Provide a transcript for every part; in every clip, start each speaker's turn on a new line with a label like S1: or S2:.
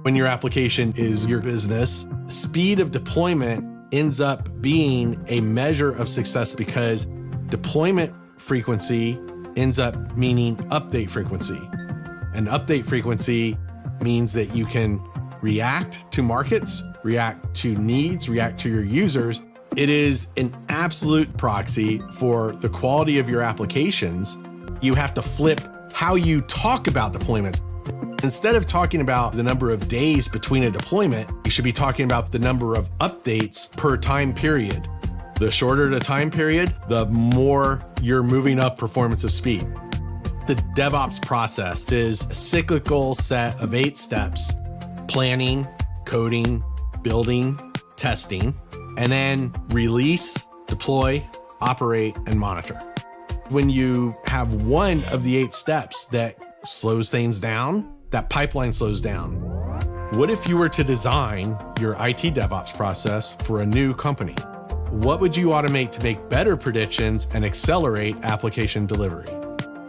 S1: When your application is your business, speed of deployment ends up being a measure of success because deployment frequency ends up meaning update frequency. And update frequency means that you can react to markets, react to needs, react to your users. It is an absolute proxy for the quality of your applications. You have to flip how you talk about deployments. Instead of talking about the number of days between a deployment, you should be talking about the number of updates per time period. The shorter the time period, the more you're moving up performance of speed. The DevOps process is a cyclical set of 8 steps: planning, coding, building, testing, and then release, deploy, operate, and monitor. When you have one of the 8 steps that slows things down, that pipeline slows down. What if you were to design your IT DevOps process for a new company? What would you automate to make better predictions and accelerate application delivery?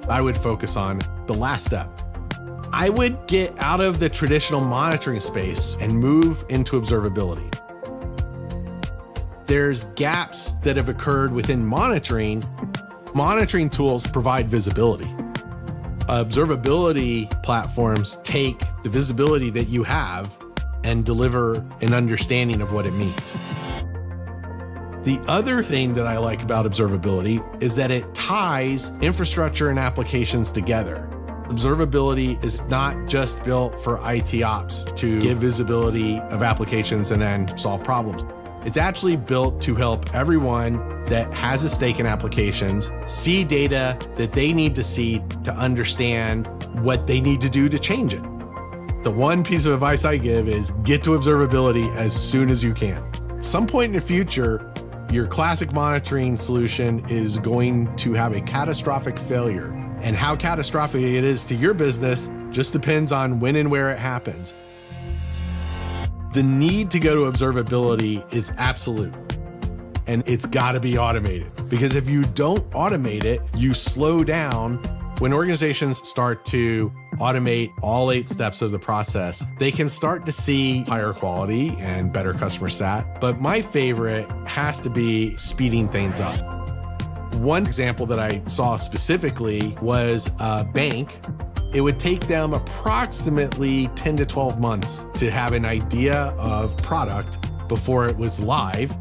S1: I would focus on the last step. I would get out of the traditional monitoring space and move into observability. There's gaps that have occurred within monitoring. Monitoring tools provide visibility. Observability platforms take the visibility that you have and deliver an understanding of what it means. The other thing that I like about observability is that it ties infrastructure and applications together. Observability is not just built for IT ops to give visibility of applications and then solve problems. It's actually built to help everyone that has a stake in applications see data that they need to see to understand what they need to do to change it. The one piece of advice I give is get to observability as soon as you can. Some point in the future, your classic monitoring solution is going to have a catastrophic failure. And how catastrophic it is to your business just depends on when and where it happens. The need to go to observability is absolute, and it's got to be automated, because if you don't automate it, you slow down. When organizations start to automate all 8 steps of the process, they can start to see higher quality and better customer sat. But my favorite has to be speeding things up. One example that I saw specifically was a bank. It would take them approximately 10 to 12 months to have an idea of product before it was live.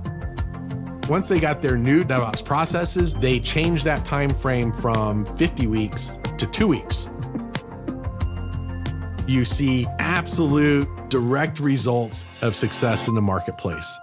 S1: Once they got their new DevOps processes, they changed that time frame from 50 weeks to 2 weeks. You see absolute direct results of success in the marketplace.